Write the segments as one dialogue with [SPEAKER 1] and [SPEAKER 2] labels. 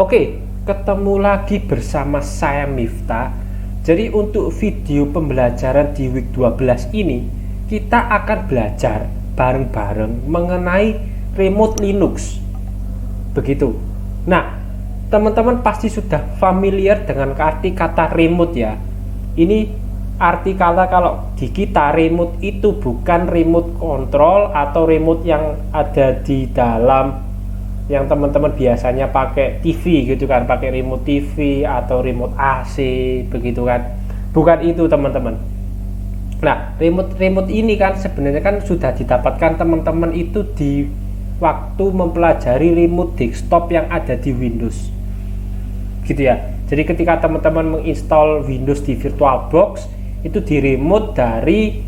[SPEAKER 1] Oke, ketemu lagi bersama saya Miftah. Jadi untuk video pembelajaran di week 12 ini, kita akan belajar bareng-bareng mengenai remote Linux. Begitu. Nah, teman-teman pasti sudah familiar dengan arti kata remote ya. Ini arti kata kalau di kita remote itu bukan remote control atau remote yang ada di dalam yang teman-teman biasanya pakai TV gitu kan, pakai remote TV atau remote AC begitu kan. Bukan itu teman-teman. Nah, remote ini kan sebenarnya kan sudah didapatkan teman-teman itu di waktu mempelajari remote desktop yang ada di Windows. Gitu ya. Jadi ketika teman-teman menginstal Windows di VirtualBox, itu di remote dari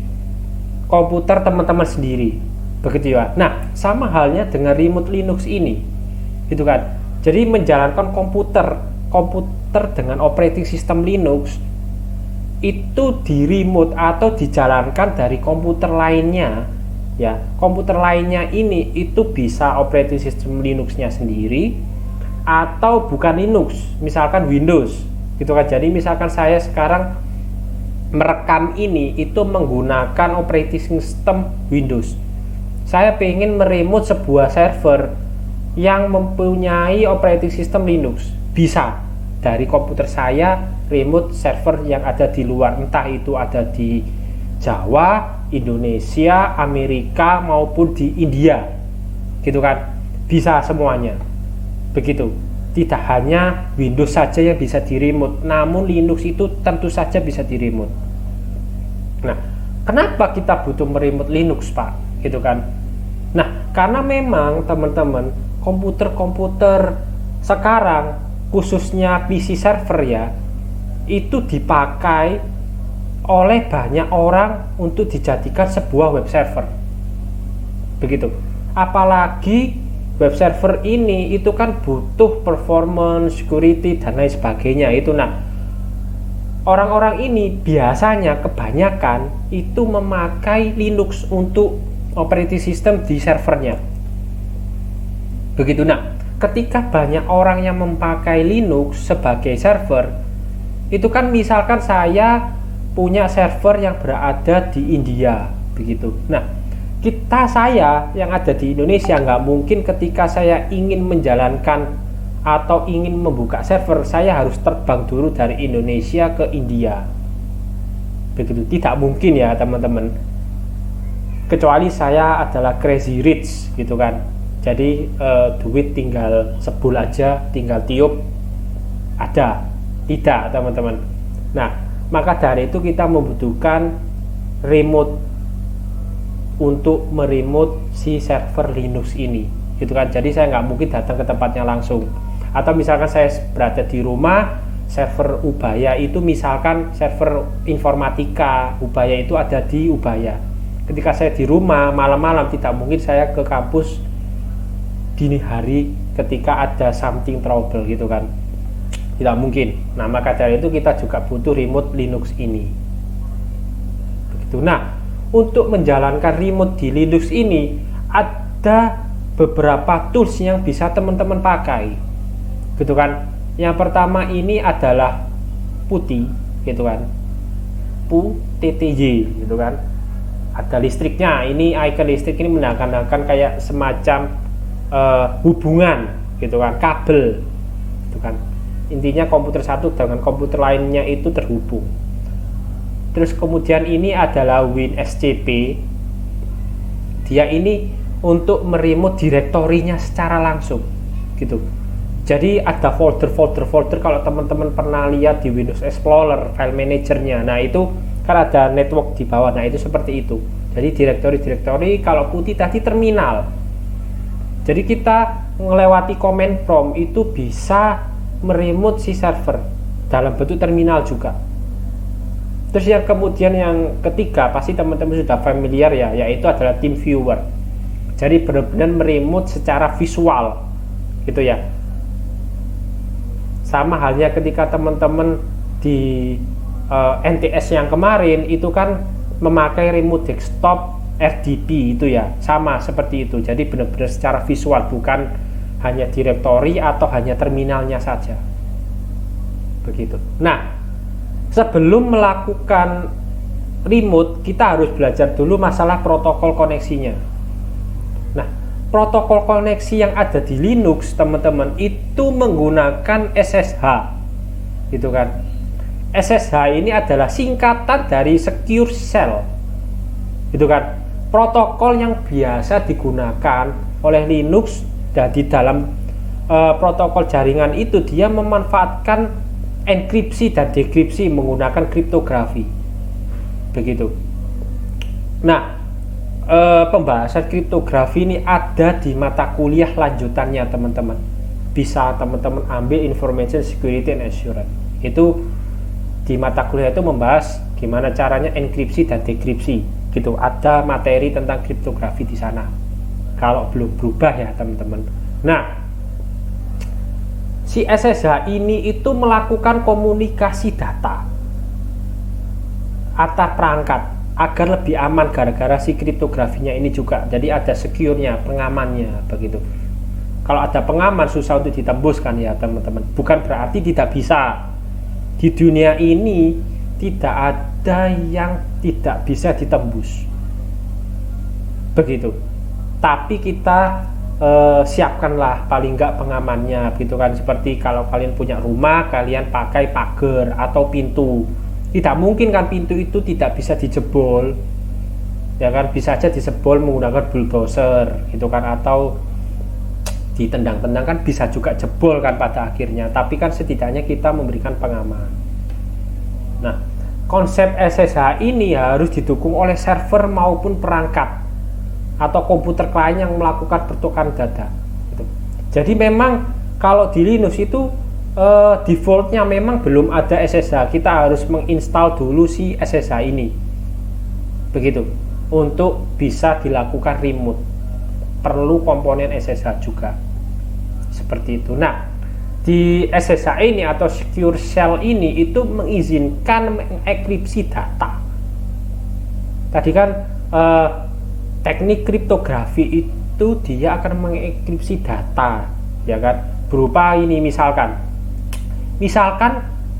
[SPEAKER 1] komputer teman-teman sendiri. Begitu ya. Nah, sama halnya dengan remote Linux ini. Gitu kan. Jadi menjalankan komputer dengan operating system Linux itu di remote atau dijalankan dari komputer lainnya ya. Komputer lainnya ini itu bisa operating system Linux-nya sendiri atau bukan Linux, misalkan Windows gitu kan. Jadi misalkan saya sekarang merekam ini itu menggunakan operating system Windows, saya pengen meremote sebuah server yang mempunyai operating system Linux, bisa dari komputer saya remote server yang ada di luar, entah itu ada di Jawa, Indonesia, Amerika maupun di India gitu kan, bisa semuanya. Begitu. Tidak hanya Windows saja yang bisa di remote, namun Linux itu tentu saja bisa di remote. Nah, kenapa kita butuh meremote Linux, Pak? Gitu kan. Nah, karena memang teman-teman komputer-komputer sekarang khususnya PC server ya, itu dipakai oleh banyak orang untuk dijadikan sebuah web server. Begitu. Apalagi web server ini itu kan butuh performance, security dan lain sebagainya itu. Nah, orang-orang ini biasanya kebanyakan itu memakai Linux untuk operating system di servernya. Begitu. Nah, ketika banyak orang yang memakai Linux sebagai server, itu kan misalkan saya punya server yang berada di India, begitu. Nah, saya yang ada di Indonesia nggak mungkin ketika saya ingin menjalankan atau ingin membuka server, saya harus terbang dulu dari Indonesia ke India. Begitu, tidak mungkin ya teman-teman. Kecuali saya adalah crazy rich gitu kan. Jadi duit tinggal sebul aja, tinggal tiup ada. Tidak teman-teman. Nah, maka dari itu kita membutuhkan remote untuk meremote si server Linux ini gitu kan. Jadi saya nggak mungkin datang ke tempatnya langsung. Atau misalkan saya berada di rumah, server Ubaya itu misalkan server informatika Ubaya itu ada di Ubaya. Ketika saya di rumah malam-malam, tidak mungkin saya ke kampus dini hari ketika ada something trouble gitu kan, tidak mungkin. Nah, maka dari itu kita juga butuh remote Linux ini. Begitu. Nah, untuk menjalankan remote di Linux ini ada beberapa tools yang bisa teman-teman pakai gitu kan. Yang pertama ini adalah PuTTY gitu kan, PuTTY gitu kan. Ada listriknya, ini icon listrik ini menandakan kayak semacam hubungan gitu kan, kabel gitu kan. Intinya komputer satu dengan komputer lainnya itu terhubung. Terus kemudian ini adalah WinSCP. Dia ini untuk meremote direktorinya secara langsung gitu. Jadi ada folder kalau teman-teman pernah lihat di Windows Explorer file manajernya. Nah, itu kan ada network di bawah. Nah, itu seperti itu. Jadi direktori kalau putih tadi terminal. Jadi kita melewati command prompt itu bisa meremote si server dalam bentuk terminal juga. Terus yang kemudian yang ketiga pasti teman-teman sudah familiar ya, yaitu adalah TeamViewer. Jadi benar-benar meremote secara visual gitu ya. Sama halnya ketika teman-teman di NTS yang kemarin itu kan memakai remote desktop RDP itu ya, sama seperti itu. Jadi benar-benar secara visual, bukan hanya directory atau hanya terminalnya saja. Begitu. Nah, sebelum melakukan remote, kita harus belajar dulu masalah protokol koneksinya. Nah, protokol koneksi yang ada di Linux, teman-teman, itu menggunakan SSH. Gitu kan. SSH ini adalah singkatan dari Secure Shell. Gitu kan. Protokol yang biasa digunakan oleh Linux, dan di dalam protokol jaringan itu dia memanfaatkan enkripsi dan dekripsi menggunakan kriptografi. Begitu. Nah, pembahasan kriptografi ini ada di mata kuliah lanjutannya, teman-teman. Bisa teman-teman ambil Information Security and Assurance. Itu di mata kuliah itu membahas gimana caranya enkripsi dan dekripsi. Gitu. Ada materi tentang kriptografi di sana. Kalau belum berubah ya, teman-teman. Nah, si SSH ini itu melakukan komunikasi data antar perangkat agar lebih aman gara-gara si kriptografinya ini juga. Jadi ada secure-nya, pengamannya, begitu. Kalau ada pengaman susah untuk ditembus kan ya, teman-teman. Bukan berarti tidak bisa. Di dunia ini tidak ada yang tidak bisa ditembus. Begitu. Tapi kita siapkanlah paling enggak pengamannya, gitu kan. Seperti kalau kalian punya rumah, kalian pakai pagar atau pintu. Tidak mungkin kan pintu itu tidak bisa dijebol, ya kan. Bisa aja dijebol menggunakan bulldozer, gitu kan, atau ditendang-tendang kan bisa juga jebol kan pada akhirnya. Tapi kan setidaknya kita memberikan pengaman. Nah, konsep SSH ini harus didukung oleh server maupun perangkat atau komputer klien yang melakukan pertukaran data. Gitu. Jadi memang kalau di Linux itu defaultnya memang belum ada SSH. Kita harus menginstal dulu si SSH ini. Begitu. Untuk bisa dilakukan remote. Perlu komponen SSH juga. Seperti itu. Nah, di SSH ini atau Secure Shell ini itu mengizinkan mengenkripsi data. Tadi kan teknik kriptografi itu dia akan mengenkripsi data, ya kan, berupa ini misalkan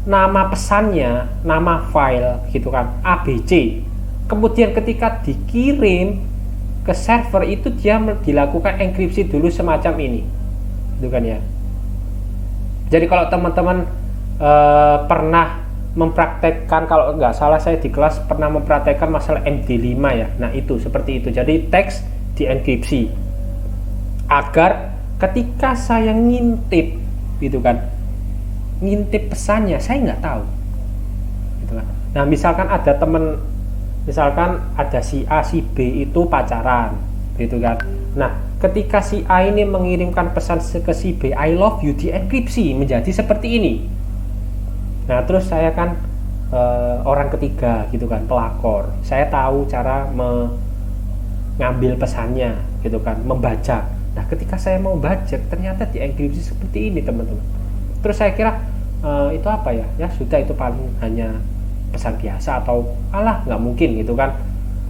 [SPEAKER 1] nama pesannya, nama file gitu kan, ABC. Kemudian ketika dikirim ke server itu dia dilakukan enkripsi dulu semacam ini, gitu kan ya. Jadi kalau teman-teman pernah mempraktekkan, kalau nggak salah saya di kelas pernah mempraktekkan masalah MD5 ya. Nah itu seperti itu. Jadi teks dienkripsi agar ketika saya ngintip, gitu kan, ngintip pesannya saya nggak tahu, gitu kan. Nah misalkan ada teman, misalkan ada si A si B itu pacaran, gitu kan. Nah ketika si A ini mengirimkan pesan ke si B, I love you, dienkripsi menjadi seperti ini. Nah terus saya kan orang ketiga, gitu kan, pelakor, saya tahu cara mengambil pesannya, gitu kan, membaca. Nah ketika saya mau baca ternyata dienkripsi seperti ini, teman-teman. Terus saya kira itu apa ya, ya sudah itu paling hanya pesan biasa atau alah nggak mungkin, gitu kan.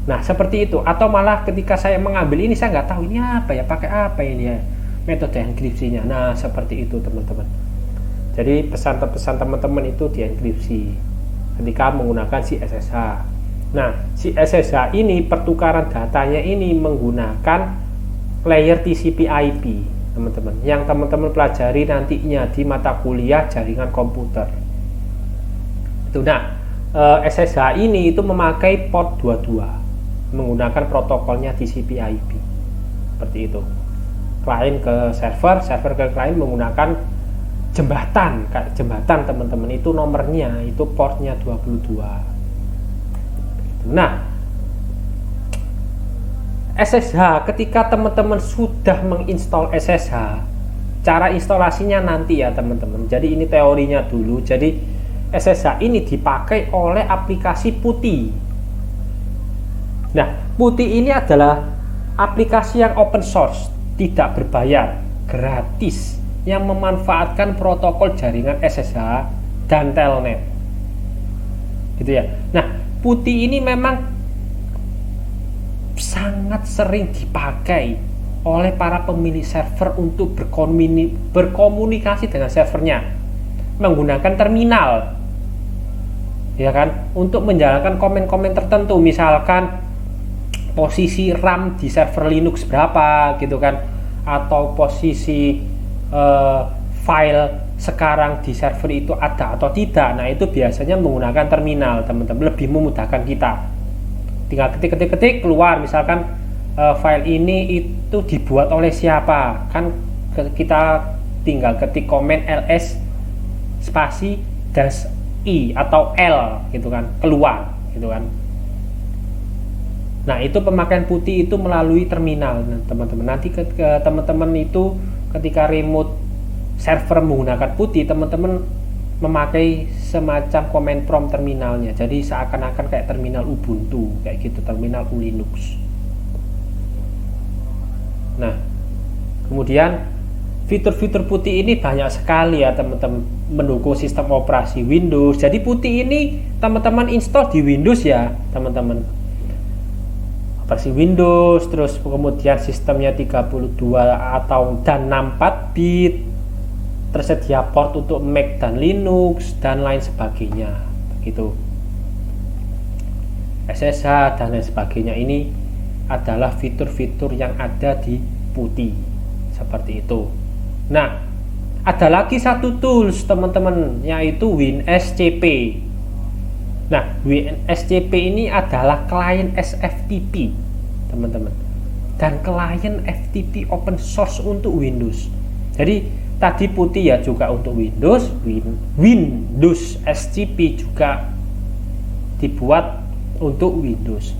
[SPEAKER 1] Nah seperti itu. Atau malah ketika saya mengambil ini saya nggak tahu ini apa ya, pakai apa ini ya metode enkripsinya. Nah seperti itu, teman-teman. Jadi pesan-pesan teman-teman itu dienkripsi ketika menggunakan si SSH. Nah, si SSH ini pertukaran datanya ini menggunakan layer TCP/IP, teman-teman. Yang teman-teman pelajari nantinya di mata kuliah jaringan komputer. Itu. Nah, SSH ini itu memakai port 22 menggunakan protokolnya TCP/IP. Seperti itu. Klien ke server, server ke klien menggunakan jembatan, kayak jembatan, teman-teman, itu nomornya itu portnya 22. Nah SSH, ketika teman-teman sudah menginstal SSH, cara instalasinya nanti ya, teman-teman. Jadi ini teorinya dulu. Jadi SSH ini dipakai oleh aplikasi Putih. Nah Putih ini adalah aplikasi yang open source, tidak berbayar, gratis, yang memanfaatkan protokol jaringan SSH dan telnet, gitu ya. Nah Putih ini memang sangat sering dipakai oleh para pemilik server untuk berkomunikasi dengan servernya menggunakan terminal, ya kan, untuk menjalankan komen-komen tertentu, misalkan posisi RAM di server Linux berapa gitu kan, atau posisi file sekarang di server itu ada atau tidak. Nah, itu biasanya menggunakan terminal, teman-teman, lebih memudahkan kita. Tinggal ketik keluar, misalkan file ini itu dibuat oleh siapa, kan kita tinggal ketik komen ls spasi dash i atau l gitu kan, keluar gitu kan. Nah, itu pemakaian putih itu melalui terminal, teman-teman. Nanti ke teman-teman itu ketika remote server menggunakan putih, teman-teman memakai semacam command prompt terminalnya. Jadi seakan-akan kayak terminal Ubuntu, kayak gitu, terminal Linux. Nah, kemudian fitur-fitur putih ini banyak sekali ya, teman-teman, mendukung sistem operasi Windows. Jadi putih ini teman-teman install di Windows ya, teman-teman. Operasi Windows, terus kemudian sistemnya 32 atau dan 64 bit, tersedia port untuk Mac dan Linux dan lain sebagainya, begitu. SSH dan lain sebagainya, ini adalah fitur-fitur yang ada di putih seperti itu. Nah, ada lagi satu tools, teman-teman, yaitu WinSCP. Nah, WinSCP ini adalah klien SFTP, teman-teman, dan klien FTP open source untuk Windows. Jadi tadi putih ya juga untuk Windows, Windows SCP juga dibuat untuk Windows,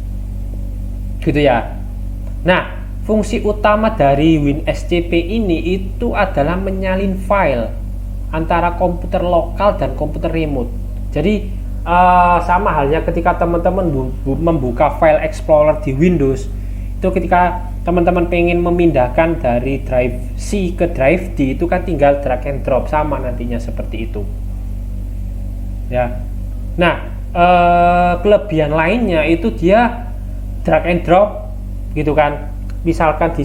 [SPEAKER 1] gitu ya. Nah, fungsi utama dari WinSCP ini itu adalah menyalin file antara komputer lokal dan komputer remote. Jadi sama halnya ketika teman-teman membuka file explorer di Windows, itu ketika teman-teman pengen memindahkan dari drive C ke drive D, itu kan tinggal drag and drop, sama nantinya seperti itu ya. Nah, kelebihan lainnya itu dia drag and drop gitu kan. Misalkan di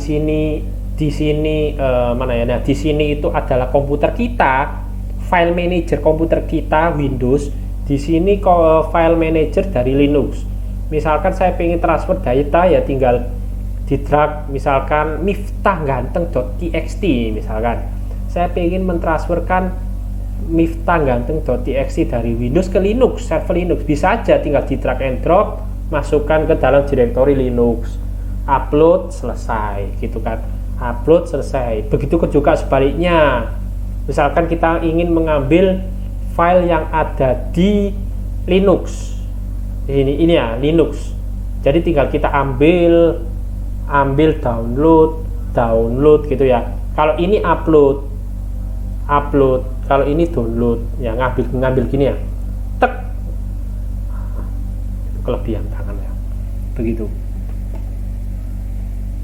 [SPEAKER 1] sini mana ya, nah di sini itu adalah komputer kita, file manager komputer kita Windows, di sini file manager dari Linux. Misalkan saya pengen transfer data, ya tinggal di drag, misalkan miftahganteng.txt, misalkan saya pengen mentransferkan miftahganteng.txt dari Windows ke Linux, server Linux, bisa aja tinggal di drag and drop, masukkan ke dalam direktori Linux, upload, selesai gitu kan, upload, selesai. Begitu juga sebaliknya, misalkan kita ingin mengambil file yang ada di Linux, ini ya Linux, jadi tinggal kita ambil download gitu ya. Kalau ini upload, kalau ini download ya, ngambil gini ya, tek, kelebihan tangan ya, begitu.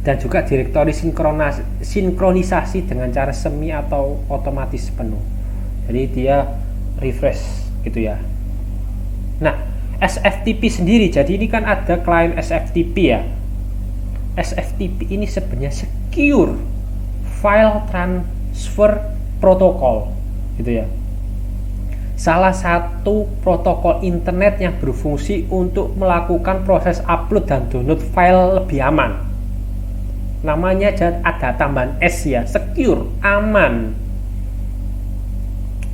[SPEAKER 1] Dan juga direktori sinkronisasi dengan cara semi atau otomatis penuh, jadi dia refresh gitu ya. Nah, SFTP sendiri, jadi ini kan ada klien SFTP ya. SFTP ini sebenarnya secure file transfer protocol gitu ya. Salah satu protokol internet yang berfungsi untuk melakukan proses upload dan download file lebih aman. Namanya ada tambahan S ya, secure, aman.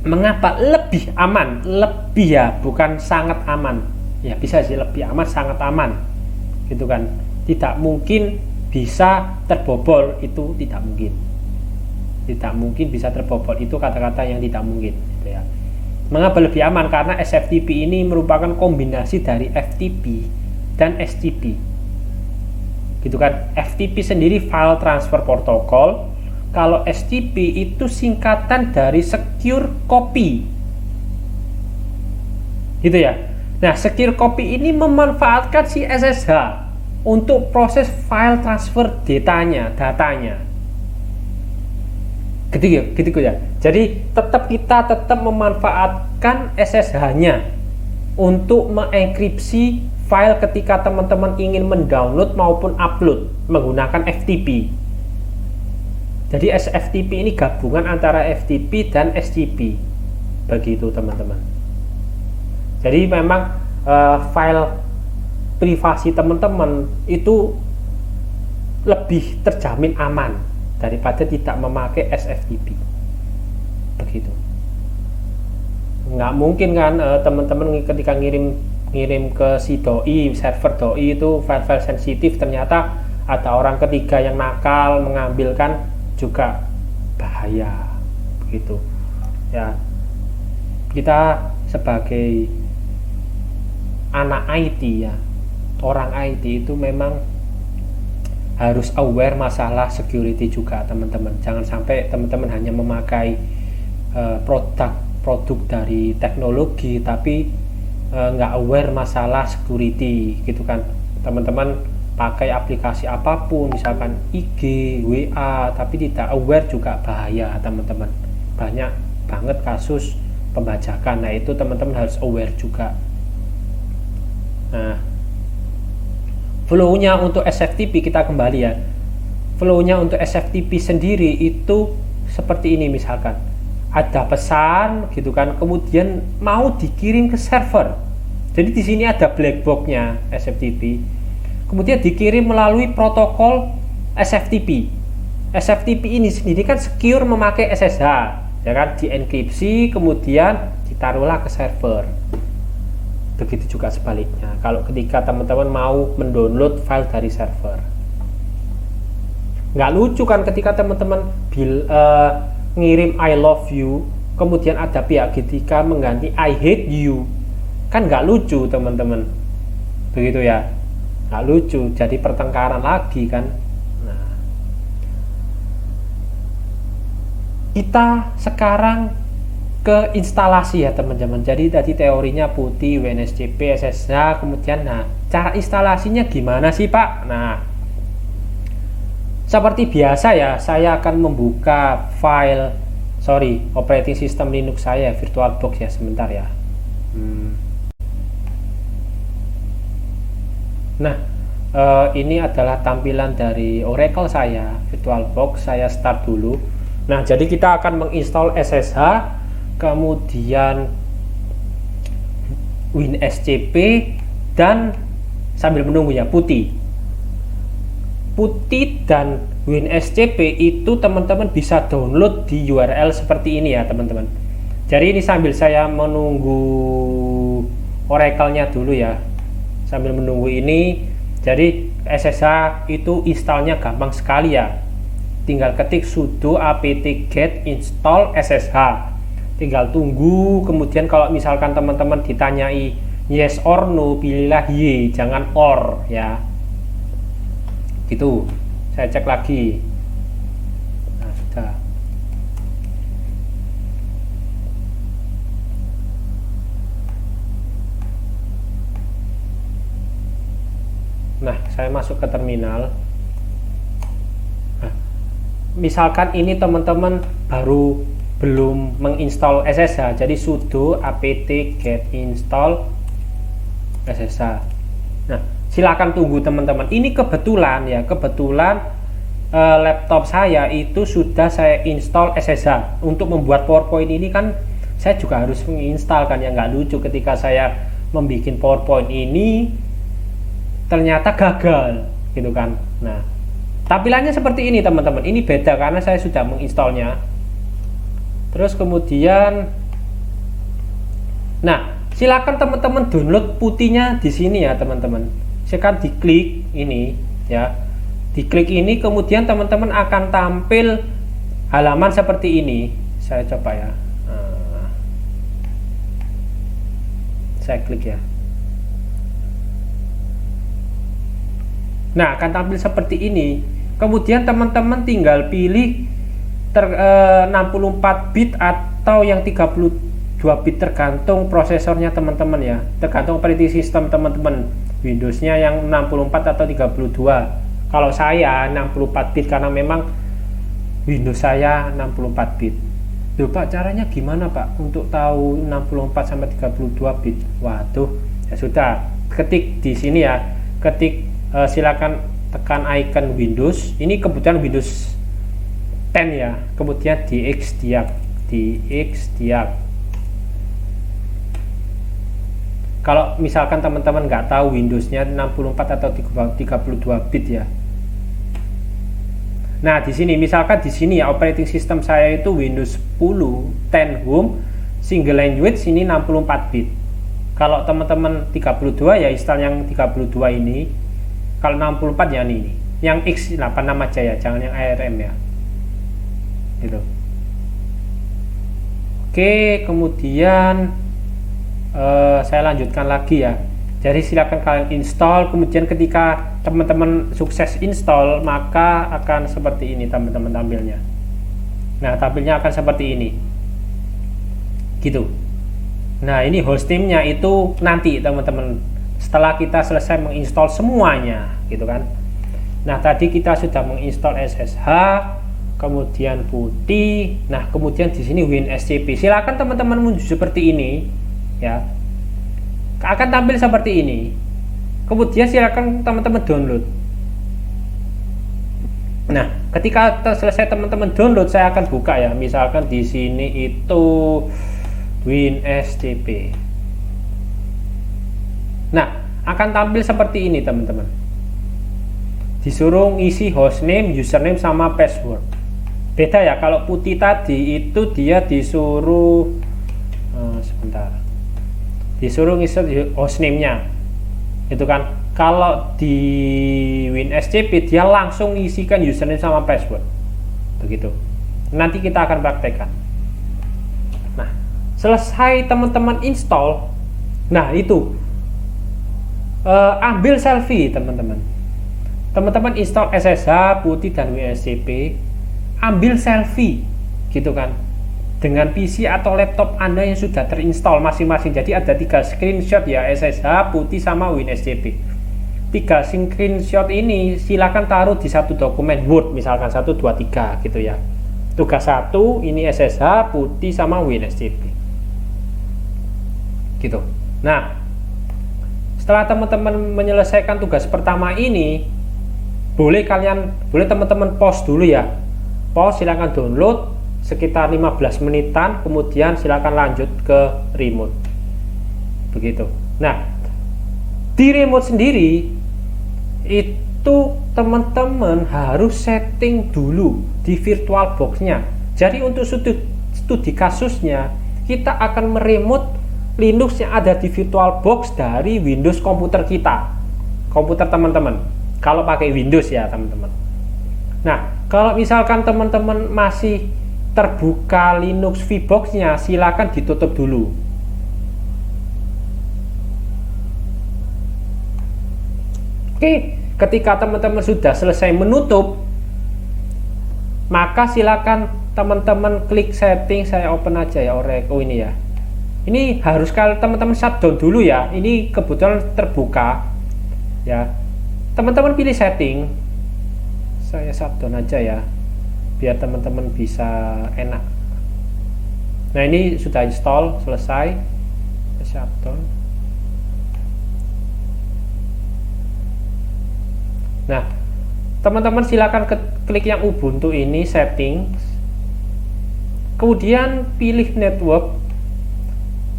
[SPEAKER 1] Mengapa lebih aman? Lebih ya, bukan sangat aman. Ya bisa sih, lebih aman, sangat aman gitu kan. Tidak mungkin bisa terbobol, itu tidak mungkin. Tidak mungkin bisa terbobol, itu kata-kata yang tidak mungkin gitu ya. Mengapa lebih aman? Karena SFTP ini merupakan kombinasi dari FTP dan STP gitu kan. FTP sendiri file transfer protocol, kalau STP itu singkatan dari secure copy gitu ya. Nah, secure copy ini memanfaatkan si SSH untuk proses file transfer datanya gitu ya. Jadi kita tetap memanfaatkan SSH-nya untuk mengenkripsi file ketika teman-teman ingin mendownload maupun upload menggunakan FTP Jadi SFTP ini gabungan antara FTP dan SCP, begitu teman-teman. Jadi memang file privasi teman-teman itu lebih terjamin aman daripada tidak memakai SFTP, begitu. Nggak mungkin kan teman-teman ketika ngirim ke si doi, server doi itu file-file sensitif, ternyata ada orang ketiga yang nakal mengambilkan, juga bahaya, begitu ya. Kita sebagai anak IT ya, orang IT itu memang harus aware masalah security juga teman-teman. Jangan sampai teman-teman hanya memakai produk dari teknologi tapi nggak aware masalah security gitu kan. Teman-teman pakai aplikasi apapun, misalkan IG, WA, tapi tidak aware juga bahaya teman-teman. Banyak banget kasus pembajakan. Nah itu teman-teman harus aware juga. Nah, flow-nya untuk SFTP kita kembali ya. Flow-nya untuk SFTP sendiri itu seperti ini, misalkan ada pesan gitu kan, kemudian mau dikirim ke server. Jadi di sini ada black box-nya SFTP. Kemudian dikirim melalui protokol SFTP. SFTP ini sendiri kan secure memakai SSH, ya kan, dienkripsi kemudian ditaruhlah ke server. Begitu juga sebaliknya. Kalau ketika teman-teman mau mendownload file dari server, nggak lucu kan ketika teman-teman ngirim I love you, kemudian ada pihak ketiga mengganti I hate you, kan nggak lucu teman-teman, begitu ya. Nggak lucu, jadi pertengkaran lagi kan. Nah, kita sekarang ke instalasi ya teman-teman. Jadi tadi teorinya PuTTY, WNSCP, SSH, kemudian nah cara instalasinya gimana sih Pak? Nah, seperti biasa ya, saya akan membuka operating system Linux saya, VirtualBox ya, sebentar ya. Nah, ini adalah tampilan dari Oracle saya, VirtualBox. Saya start dulu. Nah, jadi kita akan menginstal SSH, kemudian WinSCP, dan sambil menunggu ya PuTTY. PuTTY dan WinSCP itu teman-teman bisa download di URL seperti ini ya teman-teman. Jadi ini sambil saya menunggu Oracle-nya dulu ya. Sambil menunggu ini, jadi SSH itu installnya gampang sekali ya. Tinggal ketik sudo apt-get install SSH. Tinggal tunggu, kemudian kalau misalkan teman-teman ditanyai yes or no, pilihlah Y, jangan or ya. Gitu. Saya cek lagi. Nah, sudah. Nah, saya masuk ke terminal. Nah, misalkan ini teman-teman baru belum menginstal SSH, jadi sudo apt-get install SSH. Nah, silakan tunggu teman-teman. Ini kebetulan laptop saya itu sudah saya install SSH. Untuk membuat PowerPoint ini kan saya juga harus menginstal kan ya, nggak lucu ketika saya membuat PowerPoint ini ternyata gagal gitu kan. Nah, tampilannya seperti ini teman-teman. Ini beda karena saya sudah menginstalnya. Terus kemudian, nah silakan teman-teman download PuTTY-nya di sini ya teman-teman. Silakan diklik ini ya, diklik ini, kemudian teman-teman akan tampil halaman seperti ini. Saya coba ya. Saya klik ya. Nah, akan tampil seperti ini. Kemudian teman-teman tinggal pilih 64 bit atau yang 32 bit, tergantung prosesornya teman-teman ya. Tergantung operating system teman-teman. Windowsnya yang 64 atau 32. Kalau saya 64 bit karena memang Windows saya 64 bit. Loh Pak, caranya gimana Pak untuk tahu 64 sampai 32 bit? Waduh, ya sudah, ketik di sini ya. Ketik silakan tekan icon Windows. Ini kebetulan Windows 10 ya, kemudian dx diag. Kalau misalkan teman-teman nggak tahu Windowsnya 64 atau 32 bit ya. Nah, di sini misalkan di sini ya operating system saya itu Windows 10 10 Home single language, ini 64 bit. Kalau teman-teman 32 ya install yang 32 ini. Kalau 64 ya ini. Yang X86 aja ya, jangan yang ARM ya. Gitu. Oke, kemudian saya lanjutkan lagi ya. Jadi silakan kalian install, kemudian ketika teman-teman sukses install maka akan seperti ini teman-teman tampilnya. Nah, tampilnya akan seperti ini gitu. Nah, ini hostname-nya itu nanti teman-teman setelah kita selesai menginstall semuanya gitu kan. Nah, tadi kita sudah menginstall SSH, kemudian putih. Nah, kemudian di sini WinSCP. Silakan teman-teman menuju seperti ini ya, akan tampil seperti ini. Kemudian silakan teman-teman download. Nah, ketika selesai teman-teman download, saya akan buka ya. Misalkan di sini itu WinSCP. Nah, akan tampil seperti ini teman-teman. Disuruh isi hostname, username sama password. Beda ya, kalau putih tadi itu dia disuruh disuruh ngisi hostname-nya itu kan. Kalau di WinSCP dia langsung isikan username sama password begitu. Nanti kita akan praktekkan. Nah, selesai teman-teman install, nah itu ambil selfie teman-teman install SSH, putih dan WinSCP, ambil selfie gitu kan dengan PC atau laptop Anda yang sudah terinstall masing-masing. Jadi ada 3 screenshot ya, SSH, putih sama WinSCP. 3 screenshot ini silakan taruh di satu dokumen Word, misalkan 1, 2, 3 gitu ya. Tugas 1 ini SSH, putih sama WinSCP gitu. Nah, setelah teman-teman menyelesaikan tugas pertama ini, boleh teman-teman pause dulu ya. Pause, silakan download sekitar 15 menitan, kemudian silakan lanjut ke remote begitu. Nah, di remote sendiri itu teman-teman harus setting dulu di virtual box-nya. Jadi untuk studi kasusnya kita akan meremote Linux yang ada di virtual box dari Windows komputer kita, komputer teman-teman kalau pakai Windows ya teman-teman. Nah, kalau misalkan teman-teman masih terbuka Linux VBox-nya, silakan ditutup dulu. Oke, ketika teman-teman sudah selesai menutup, maka silakan teman-teman klik setting. Saya open aja ya, ini ya. Ini harus kalau teman-teman shutdown dulu ya. Ini kebetulan terbuka ya. Teman-teman pilih setting. Saya shutdown aja ya, biar teman-teman bisa enak. Nah, ini sudah install, selesai. Shutdown. Nah, teman-teman silakan klik yang Ubuntu ini, settings, kemudian pilih network.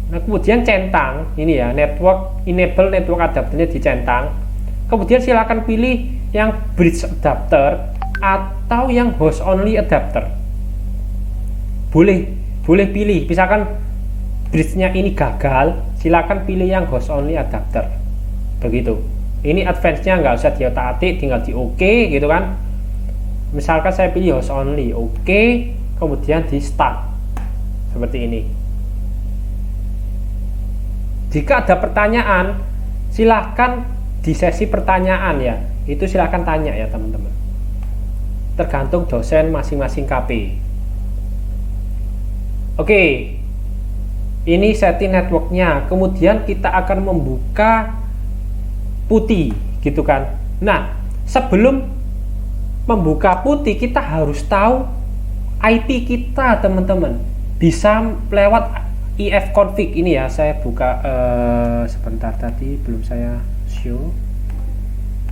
[SPEAKER 1] Nah, kemudian centang ini ya, network, enable network adapternya dicentang. Kemudian silakan pilih yang bridge adapter atau yang host only adapter. Boleh pilih, misalkan bridge-nya ini gagal, silakan pilih yang host only adapter begitu. Ini advance-nya nggak usah diotak-atik, tinggal di OK gitu kan. Misalkan saya pilih host only, OK, kemudian di start seperti ini. Jika ada pertanyaan, silahkan di sesi pertanyaan ya, itu silahkan tanya ya teman-teman, tergantung dosen masing-masing KP. Oke, ini setting networknya, kemudian kita akan membuka putih gitu kan. Nah, sebelum membuka putih kita harus tahu IP kita teman-teman. Bisa lewat ifconfig ini ya, saya buka sebentar, tadi belum saya show.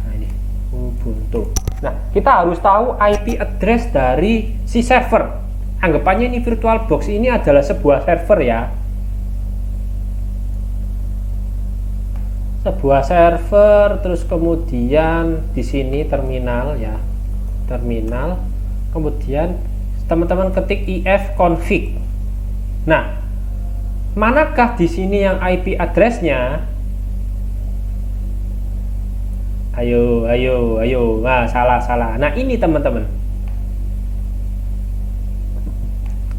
[SPEAKER 1] Nah, ini Ubuntu. Nah, kita harus tahu IP address dari si server. Anggapannya ini VirtualBox ini adalah sebuah server ya. Sebuah server, terus kemudian di sini terminal ya. Terminal. Kemudian teman-teman ketik ifconfig. Nah, manakah di sini yang IP address-nya? Ayo. Nah, salah. Nah, ini teman-teman.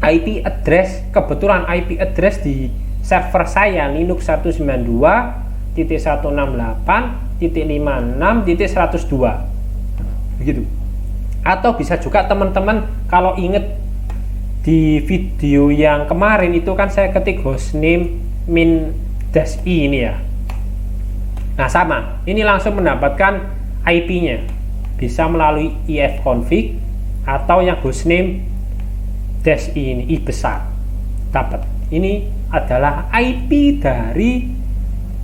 [SPEAKER 1] IP address, kebetulan IP address di server saya Linux 192.168.56.102. Begitu. Atau bisa juga teman-teman kalau inget di video yang kemarin itu kan saya ketik hostname -i ini ya. Nah, sama, ini langsung mendapatkan IP-nya bisa melalui ifconfig atau yang hostname -i ini, i besar, dapat. Ini adalah IP dari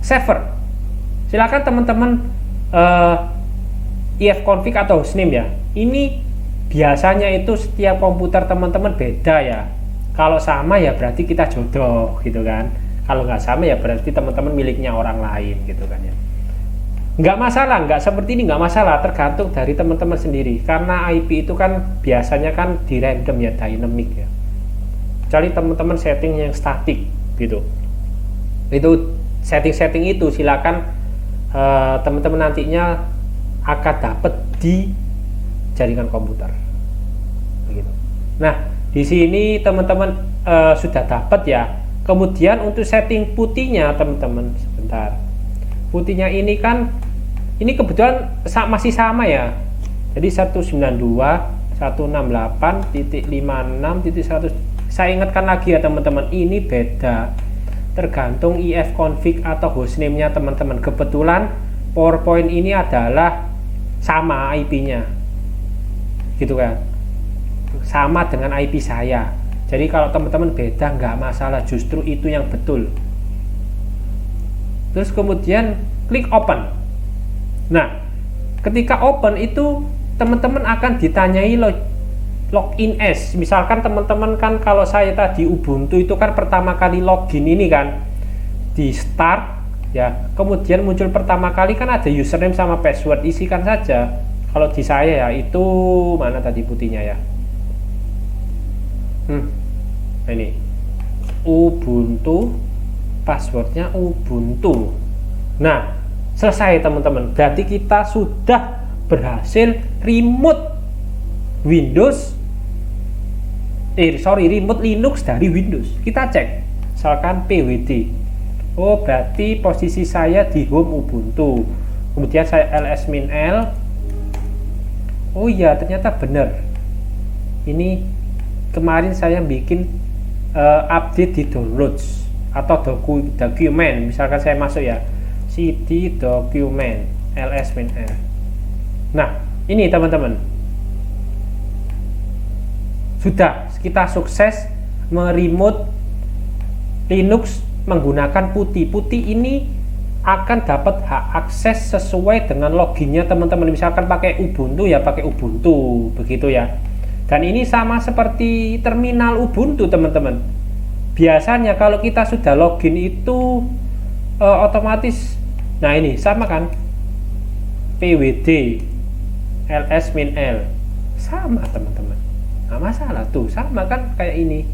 [SPEAKER 1] server. Silakan teman-teman ifconfig atau hostname ya. Ini biasanya itu setiap komputer teman-teman beda ya. Kalau sama ya berarti kita jodoh gitu kan. Kalau nggak sama ya berarti teman-teman miliknya orang lain gitu kan ya. Nggak masalah, nggak seperti ini nggak masalah, tergantung dari teman-teman sendiri. Karena IP itu kan biasanya kan di random ya, dynamic ya. Kecuali teman-teman setting yang statik gitu. Itu setting-setting itu silakan teman-teman nantinya akan dapat di jaringan komputer. Begitu. Nah, di sini teman-teman sudah dapat ya. Kemudian untuk setting putihnya teman-teman, sebentar. Putihnya ini kan ini kebetulan masih sama ya. Jadi 192.168.56.100. Saya ingatkan lagi ya teman-teman, ini beda tergantung ifconfig atau hostname-nya teman-teman. Kebetulan PowerPoint ini adalah sama IP-nya. Gitu kan. Sama dengan IP saya. Jadi kalau teman-teman beda nggak masalah, justru itu yang betul. Terus kemudian klik open. Nah, ketika open itu teman-teman akan ditanyai login as. Misalkan teman-teman kan kalau saya tadi Ubuntu itu kan pertama kali login ini kan di start ya. Kemudian muncul pertama kali kan ada username sama password, isikan saja. Kalau di saya ya itu mana tadi putihnya ya. Nah ini Ubuntu, passwordnya Ubuntu. Nah, selesai teman-teman. Berarti kita sudah berhasil remote remote Linux dari Windows. Kita cek, misalkan pwd. Oh, berarti posisi saya di home Ubuntu. Kemudian saya ls-l. Oh iya, ternyata benar. Ini kemarin saya bikin update di downloads atau dokumen. Misalkan saya masuk ya, cd dokumen ls-l. Nah, ini teman-teman, sudah kita sukses meremote Linux menggunakan putih. Putih ini akan dapat hak akses sesuai dengan loginnya teman-teman. Misalkan pakai Ubuntu ya pakai Ubuntu, begitu ya. Dan ini sama seperti terminal Ubuntu teman-teman. Biasanya kalau kita sudah login itu otomatis, nah ini sama kan, pwd ls-l sama teman-teman, nggak masalah tuh, sama kan kayak ini.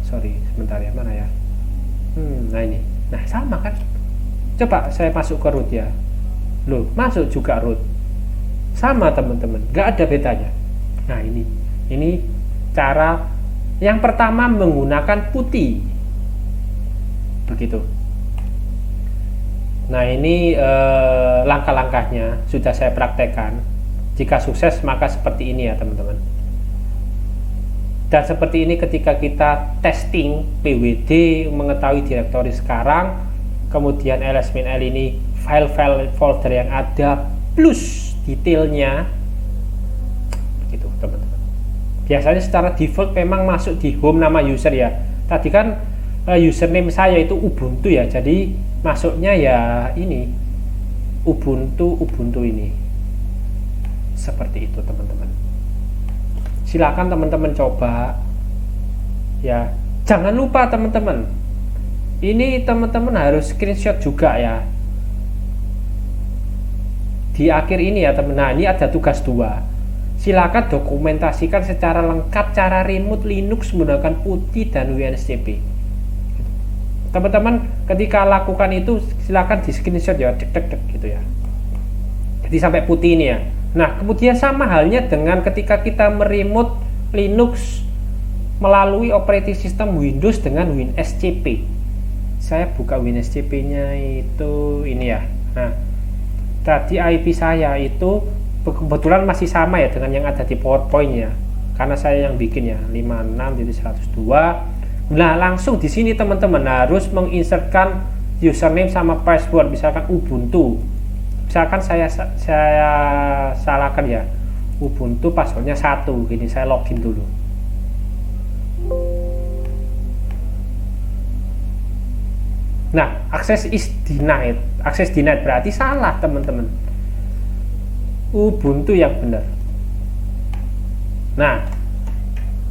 [SPEAKER 1] Sorry sebentar ya, mana ya. Nah ini, nah sama kan. Coba saya masuk ke root ya, loh masuk juga root, sama teman-teman, nggak ada bedanya. Nah ini cara yang pertama menggunakan putih, begitu. Nah ini langkah-langkahnya sudah saya praktekkan. Jika sukses maka seperti ini ya teman-teman. Dan seperti ini ketika kita testing pwd mengetahui direktori sekarang, kemudian ls-l ini file-file folder yang ada plus detailnya, gitu teman-teman. Biasanya secara default memang masuk di home nama user ya. Tadi kan username saya itu Ubuntu ya, jadi masuknya ya ini Ubuntu ini. Seperti itu teman-teman. Silakan teman-teman coba ya. Jangan lupa teman-teman, ini teman-teman harus screenshot juga ya di akhir ini ya teman. Nah, ini ada tugas 2. Silakan dokumentasikan secara lengkap cara remote Linux menggunakan PuTTY dan WinSCP. Teman-teman ketika lakukan itu silakan di screenshot ya, cek gitu ya. Jadi sampai PuTTY ini ya. Nah, kemudian sama halnya dengan ketika kita meremote Linux melalui operating system Windows dengan WinSCP. Saya buka WinSCP-nya itu ini ya. Nah, tadi IP saya itu kebetulan masih sama ya dengan yang ada di PowerPoint ya, karena saya yang bikin ya 56.102. Nah, langsung di sini teman-teman harus menginsertkan username sama password, misalkan Ubuntu. Misalkan saya salahkan ya, Ubuntu passwordnya 1, gini saya login dulu. Nah, access is denied. Access denied berarti salah teman-teman. Ubuntu yang benar. Nah,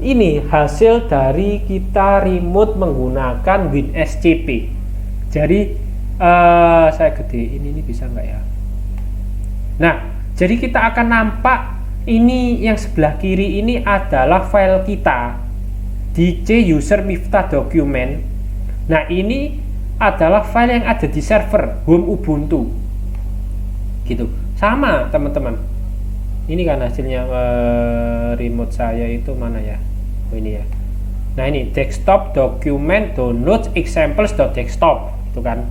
[SPEAKER 1] ini hasil dari kita remote menggunakan WinSCP. Jadi saya gede ini bisa nggak ya? Nah, jadi kita akan nampak ini yang sebelah kiri ini adalah file kita dc user miftah document. Nah, ini adalah file yang ada di server home Ubuntu gitu. Sama teman-teman, ini kan hasilnya remote saya itu mana ya? Oh, ini ya. Nah, ini desktop document download examples.desktop itu kan,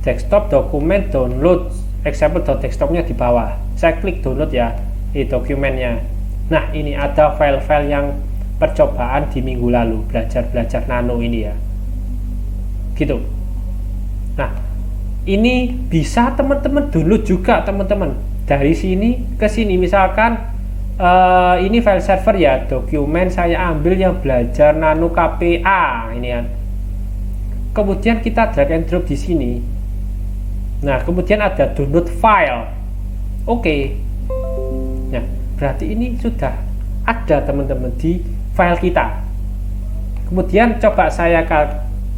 [SPEAKER 1] desktop document download example.desktopnya di bawah. Saya klik download ya, ini dokumennya. Nah, ini ada file-file yang percobaan di minggu lalu, belajar nano ini ya gitu. Nah, ini bisa teman-teman download juga teman-teman dari sini ke sini. Misalkan ini file server ya, dokumen saya ambil yang belajar nano KPA ini kan. Kemudian kita drag and drop di sini. Nah, kemudian ada download file. Oke. Nah, berarti ini sudah ada teman-teman di file kita. Kemudian coba saya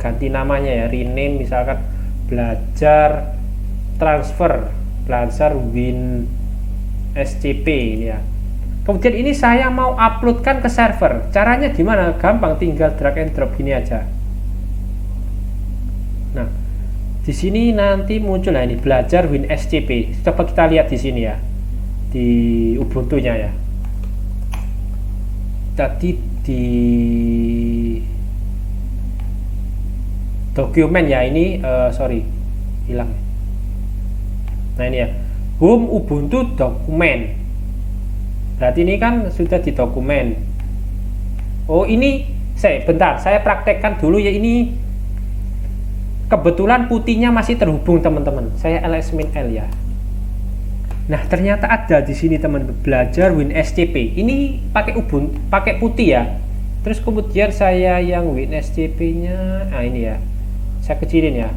[SPEAKER 1] ganti namanya ya, rename misalkan belajar transfer belajar WinSCP ini ya. Kemudian ini saya mau uploadkan ke server. Caranya gimana? Gampang, tinggal drag and drop gini aja. Nah, di sini nanti muncul lah ini belajar WinSCP. Coba kita lihat di sini ya, di Ubuntu-nya ya. Tadi di dokumen ya ini sorry hilang. Nah, ini ya home Ubuntu dokumen. Berarti ini kan sudah di dokumen. Oh, ini bentar saya praktekkan dulu ya. Ini kebetulan putihnya masih terhubung teman-teman. Saya ls-l ya. Nah, ternyata ada di sini teman, belajar WinSCP. Ini pakai Ubuntu, pakai putih ya. Terus kemudian saya yang WinSCP-nya, nah ini ya. Saya kecilin ya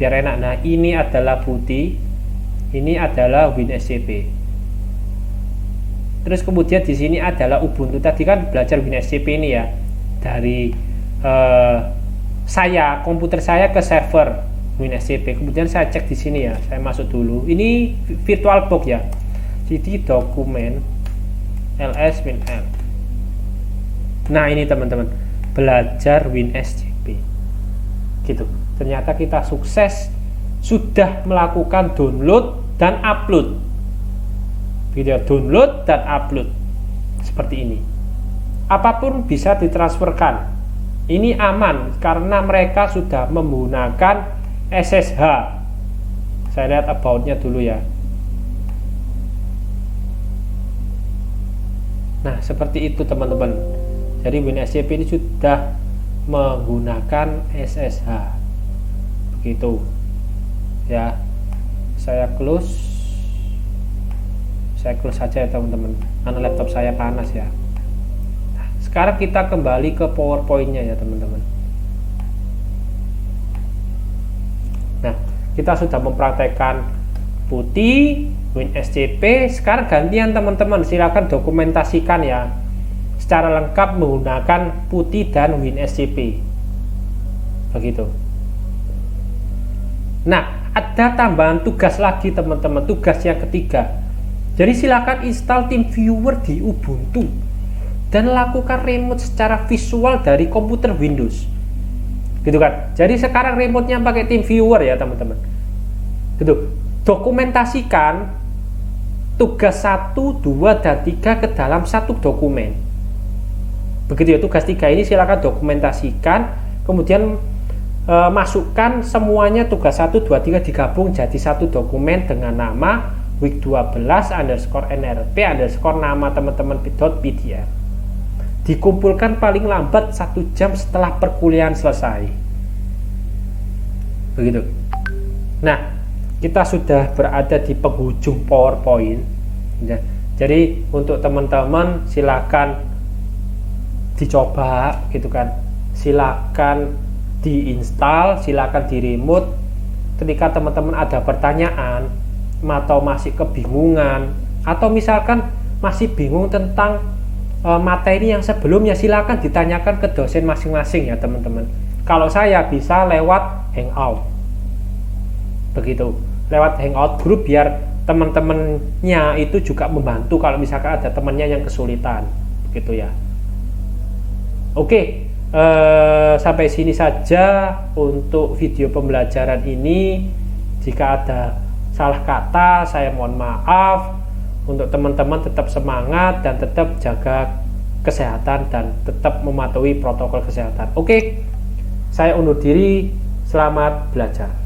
[SPEAKER 1] biar enak. Nah, ini adalah putih, ini adalah WinSCP. Terus kemudian di sini adalah Ubuntu. Tadi kan belajar WinSCP ini ya, dari saya komputer saya ke server WinSCP. Kemudian saya cek di sini ya, saya masuk dulu. Ini VirtualBox ya, jadi dokumen ls-l. Nah, ini teman-teman belajar WinSCP gitu. Ternyata kita sukses sudah melakukan download dan upload gitu ya, download dan upload seperti ini. Apapun bisa ditransferkan. Ini aman karena mereka sudah menggunakan SSH. Saya lihat about-nya dulu ya. Nah, seperti itu teman-teman. Jadi WinSCP ini sudah menggunakan SSH begitu ya. Saya close saja ya teman-teman, karena laptop saya panas ya. Nah, sekarang kita kembali ke PowerPoint-nya ya teman-teman. Nah, kita sudah mempraktekkan putih, WinSCP. Sekarang gantian teman-teman, silakan dokumentasikan ya secara lengkap menggunakan putih dan WinSCP. Begitu. Nah, ada tambahan tugas lagi teman-teman, tugas yang ketiga. Jadi silakan install TeamViewer di Ubuntu dan lakukan remote secara visual dari komputer Windows. Gitu kan. Jadi sekarang remote-nya pakai TeamViewer ya teman-teman. Gitu. Dokumentasikan tugas 1, 2, dan 3 ke dalam satu dokumen. Begitu ya, tugas 3 ini silakan dokumentasikan, kemudian masukkan semuanya tugas 1, 2, 3 digabung jadi satu dokumen dengan nama week12_nrp_nama teman-teman.pdf. Dikumpulkan paling lambat 1 jam setelah perkuliahan selesai. Begitu. Nah, kita sudah berada di penghujung PowerPoint ya. Jadi untuk teman-teman silakan dicoba gitu kan, silakan diinstal, silakan di remote. Ketika teman-teman ada pertanyaan atau masih kebingungan, atau misalkan masih bingung tentang materi yang sebelumnya, silakan ditanyakan ke dosen masing-masing ya teman-teman. Kalau saya bisa lewat Hangout, begitu, lewat Hangout grup, biar teman-temannya itu juga membantu kalau misalkan ada temannya yang kesulitan, gitu ya. Oke, sampai sini saja untuk video pembelajaran ini. Jika ada salah kata, saya mohon maaf. Untuk teman-teman tetap semangat dan tetap jaga kesehatan dan tetap mematuhi protokol kesehatan. Oke, saya undur diri. Selamat belajar.